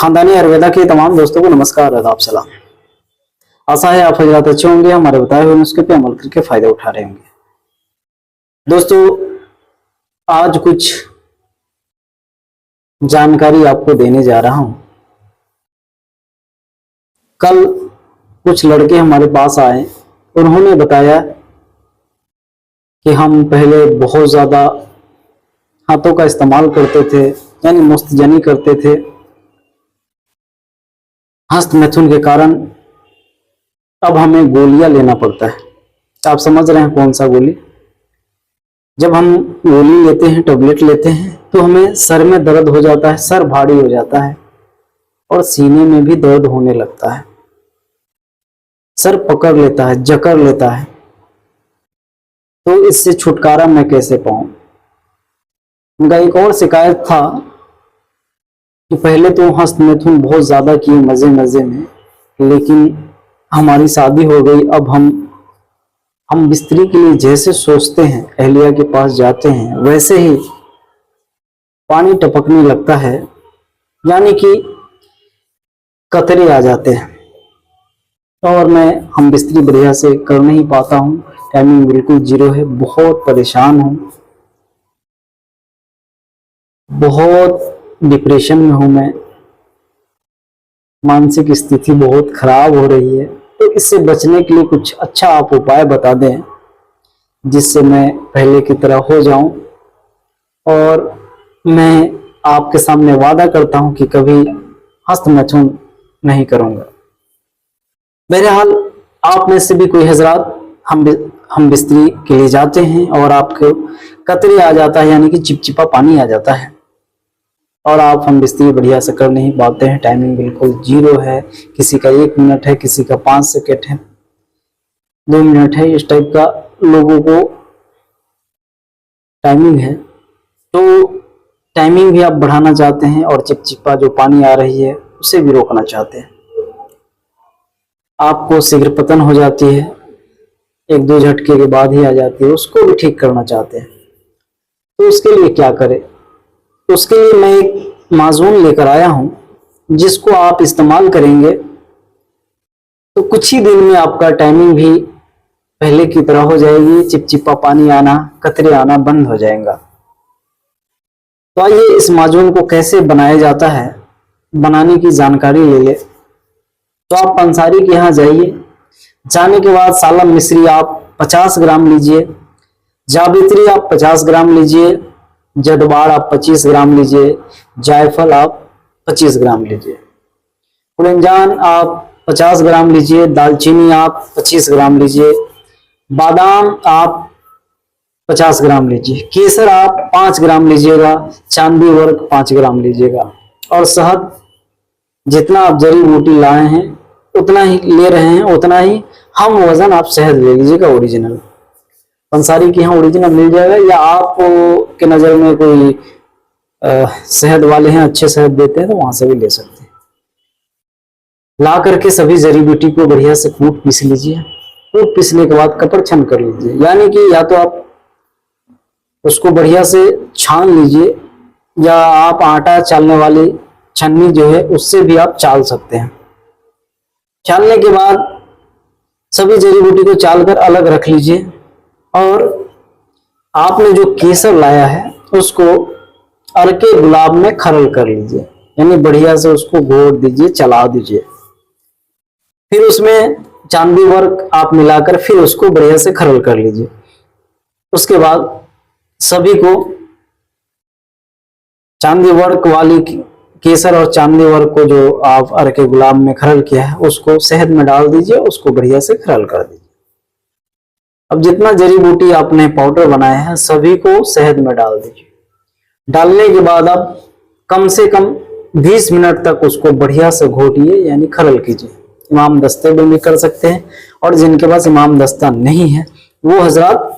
खानदानी आयुर्वेदा के तमाम दोस्तों को नमस्कार, आदाब, सलाम। आशा है आप हजरात अच्छे होंगे, हमारे बताए हुए नुस्खे पे अमल करके फायदे उठा रहे होंगे। दोस्तों, आज कुछ जानकारी आपको देने जा रहा हूं। कल कुछ लड़के हमारे पास आए, उन्होंने बताया कि हम पहले बहुत ज्यादा हाथों का इस्तेमाल करते थे, यानी मुस्तजनी करते थे। हस्त मैथुन के कारण अब हमें गोलियां लेना पड़ता है। आप समझ रहे हैं कौन सा गोली? जब हम गोली लेते हैं, टैबलेट लेते हैं, तो हमें सर में दर्द हो जाता है, सर भारी हो जाता है और सीने में भी दर्द होने लगता है, सर पकड़ लेता है, जकड़ लेता है। तो इससे छुटकारा मैं कैसे पाऊं? उनका एक और शिकायत था कि पहले तो हस्त मैथुन बहुत ज्यादा किए मजे मजे में, लेकिन हमारी शादी हो गई। अब हम बिस्तरी के लिए जैसे सोचते हैं, अहलिया के पास जाते हैं, वैसे ही पानी टपकने लगता है, यानी कि कतरे आ जाते हैं और हम बिस्तरी बढ़िया से कर नहीं पाता हूँ। टाइमिंग बिल्कुल जीरो है, बहुत परेशान हूँ, बहुत डिप्रेशन में हूं मैं, मानसिक स्थिति बहुत खराब हो रही है। तो इससे बचने के लिए कुछ अच्छा आप उपाय बता दें, जिससे मैं पहले की तरह हो जाऊं। और मैं आपके सामने वादा करता हूं कि कभी हस्त मैथुन नहीं करूंगा। बहरहाल, आप में से भी कोई हजरात हम बिस्तरी के लिए जाते हैं और आपको कतरे आ जाता है, यानी कि चिपचिपा पानी आ जाता है और आप हम बिस्तरी बढ़िया से कर नहीं पाते हैं। टाइमिंग बिल्कुल जीरो है, किसी का 1 मिनट है, किसी का 5 सेकेंड है, 2 मिनट है, इस टाइप का लोगों को टाइमिंग है। तो टाइमिंग भी आप बढ़ाना चाहते हैं और चिपचिपा जो पानी आ रही है उसे भी रोकना चाहते हैं। आपको शीघ्र पतन हो जाती है, 1-2 झटके के बाद ही आ जाती है, उसको भी ठीक करना चाहते हैं। तो उसके लिए क्या करें? उसके लिए मैं एक माजून लेकर आया हूं, जिसको आप इस्तेमाल करेंगे तो कुछ ही दिन में आपका टाइमिंग भी पहले की तरह हो जाएगी, चिपचिपा पानी आना, कतरे आना बंद हो जाएगा। तो आइए इस माजून को कैसे बनाया जाता है, बनाने की जानकारी ले ले। तो आप पंसारी के यहाँ जाइए, जाने के बाद सालम मिश्री आप 50 ग्राम लीजिए, जावित्री आप 50 ग्राम लीजिए, जदबाड़ आप 25 ग्राम लीजिए, जायफल आप 25 ग्राम लीजिए, कुलंजान आप 50 ग्राम लीजिए, दालचीनी आप 25 ग्राम लीजिए, बादाम आप 50 ग्राम लीजिए, केसर आप 5 ग्राम लीजिएगा, चांदी वर्क 5 ग्राम लीजिएगा और शहद जितना आप जड़ी बूटी लाए हैं उतना ही ले रहे हैं, उतना ही हम वजन आप शहद ले लीजिएगा ओरिजिनल। पंसारी के यहाँ ओरिजिनल मिल जाएगा, या आप के नज़र में कोई शहद वाले हैं, अच्छे शहद देते हैं, तो वहां से भी ले सकते हैं। ला करके सभी जड़ी बूटी को बढ़िया से कूट पीस लीजिए। कूट पीसने के बाद कपड़ छन कर लीजिए, यानी कि या तो आप उसको बढ़िया से छान लीजिए, या आप आटा चालने वाली छन्नी जो है उससे भी आप चाल सकते हैं। छानने के बाद सभी जड़ी बूटी को चाल कर अलग रख लीजिए और आपने जो केसर लाया है उसको अर्के गुलाब में खरल कर लीजिए, यानी बढ़िया से उसको घोट दीजिए, चला दीजिए। फिर उसमें चांदी वर्क आप मिलाकर फिर उसको बढ़िया से खरल कर लीजिए। उसके बाद सभी को चांदी वर्क वाली केसर और चांदी वर्क को जो आप अर्के गुलाब में खरल किया है उसको शहद में डाल दीजिए, उसको बढ़िया से खरल कर दीजिए। अब जितना जड़ी बूटी आपने पाउडर बनाया है सभी को शहद में डाल दीजिए। डालने के बाद आप कम से कम 20 मिनट तक उसको बढ़िया से घोटिए, यानी खरल कीजिए। इमाम दस्ते भी कर सकते हैं, और जिनके पास इमाम दस्ता नहीं है वो हजरात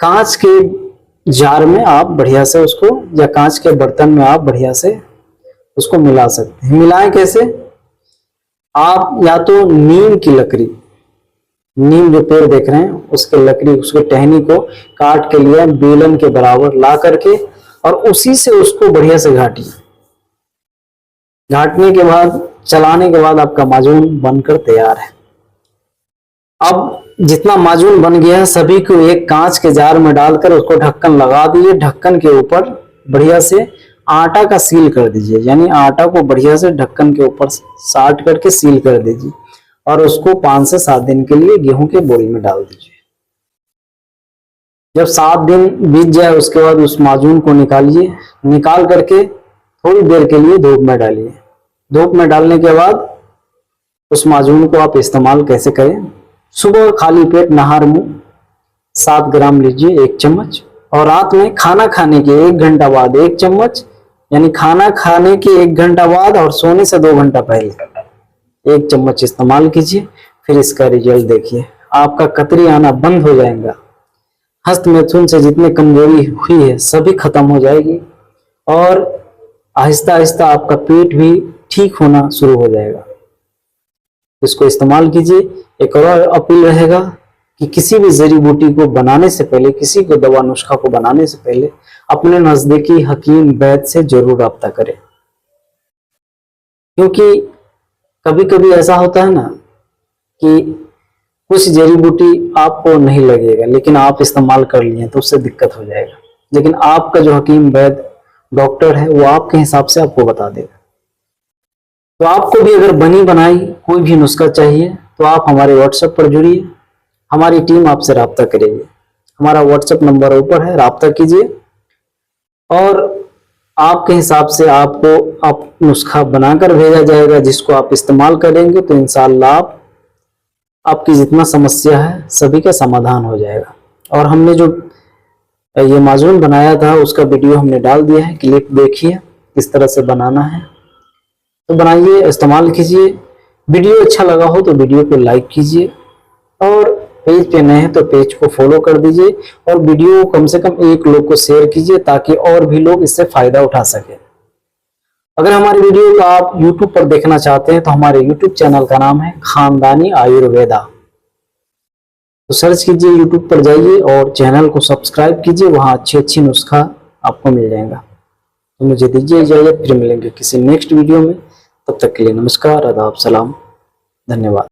कांच के जार में आप बढ़िया से उसको, या कांच के बर्तन में आप बढ़िया से उसको मिला सकते हैं। मिलाएं कैसे? आप या तो नीम की लकड़ी, नीम जो पेड़ देख रहे हैं उसके लकड़ी, उसके टहनी को काट के लिए बेलन के बराबर ला करके और उसी से उसको बढ़िया से घाटिए। घाटने के बाद, चलाने के बाद आपका माजून बनकर तैयार है। अब जितना माजून बन गया है सभी को एक कांच के जार में डालकर उसको ढक्कन लगा दीजिए। ढक्कन के ऊपर बढ़िया से आटा का सील कर दीजिए, यानी आटा को बढ़िया से ढक्कन के ऊपर साट करके सील कर दीजिए और उसको 5 से 7 दिन के लिए गेहूं के बोरी में डाल दीजिए। जब 7 दिन बीत जाए उसके बाद उस माजून को निकालिए। निकाल करके थोड़ी देर के लिए धूप में डालिए। धूप में डालने के बाद उस माजून को आप इस्तेमाल कैसे करें? सुबह खाली पेट नहार मुंह 7 ग्राम लीजिए 1 चम्मच, और रात में खाना खाने के 1 घंटा बाद 1 चम्मच, यानी खाना खाने के 1 घंटा बाद और सोने से 2 घंटा पहले 1 चम्मच इस्तेमाल कीजिए। फिर इसका रिजल्ट देखिए, आपका कतरी आना बंद हो जाएगा। हस्त मैथुन से जितनी कमजोरी हुई है सभी खत्म हो जाएगी और आहिस्ता आहिस्ता आपका पेट भी ठीक होना शुरू हो जाएगा। इसको इस्तेमाल कीजिए। एक और अपील रहेगा कि किसी भी जड़ी बूटी को बनाने से पहले, किसी को दवा नुस्खा को बनाने से पहले अपने नजदीकी हकीम वैद्य से जरूर रब्ता करें, क्योंकि कभी कभी ऐसा होता है ना कि कुछ जड़ी बूटी आपको नहीं लगेगा लेकिन आप इस्तेमाल कर लिए तो उससे दिक्कत हो जाएगा, लेकिन आपका जो हकीम वैद्य डॉक्टर है वो आपके हिसाब से आपको बता देगा। तो आपको भी अगर बनी बनाई कोई भी नुस्खा चाहिए तो आप हमारे व्हाट्सएप पर जुड़िए, हमारी टीम आपसे रब्ता करेगी। हमारा व्हाट्सएप नंबर ऊपर है, रब्ता कीजिए और आपके हिसाब से आपको आप नुस्खा बनाकर भेजा जाएगा जिसको आप इस्तेमाल करेंगे तो इंशाअल्लाह आपकी जितना समस्या है सभी का समाधान हो जाएगा। और हमने जो ये माजून बनाया था उसका वीडियो हमने डाल दिया है, क्लिप देखिए किस तरह से बनाना है। तो बनाइए, इस्तेमाल कीजिए। वीडियो अच्छा लगा हो तो वीडियो को लाइक कीजिए और पेज पे नए हैं तो पेज को फॉलो कर दीजिए और वीडियो कम से कम 1 लोग को शेयर कीजिए ताकि और भी लोग इससे फायदा उठा सके। अगर हमारी वीडियो को आप YouTube पर देखना चाहते हैं तो हमारे YouTube चैनल का नाम है खानदानी आयुर्वेदा। तो सर्च कीजिए, YouTube पर जाइए और चैनल को सब्सक्राइब कीजिए, वहां अच्छी नुस्खा आपको मिल जाएगा। तो मुझे दीजिए इजाजत, फिर मिलेंगे किसी नेक्स्ट वीडियो में। तब तक के लिए नमस्कार, आदाब, सलाम, धन्यवाद।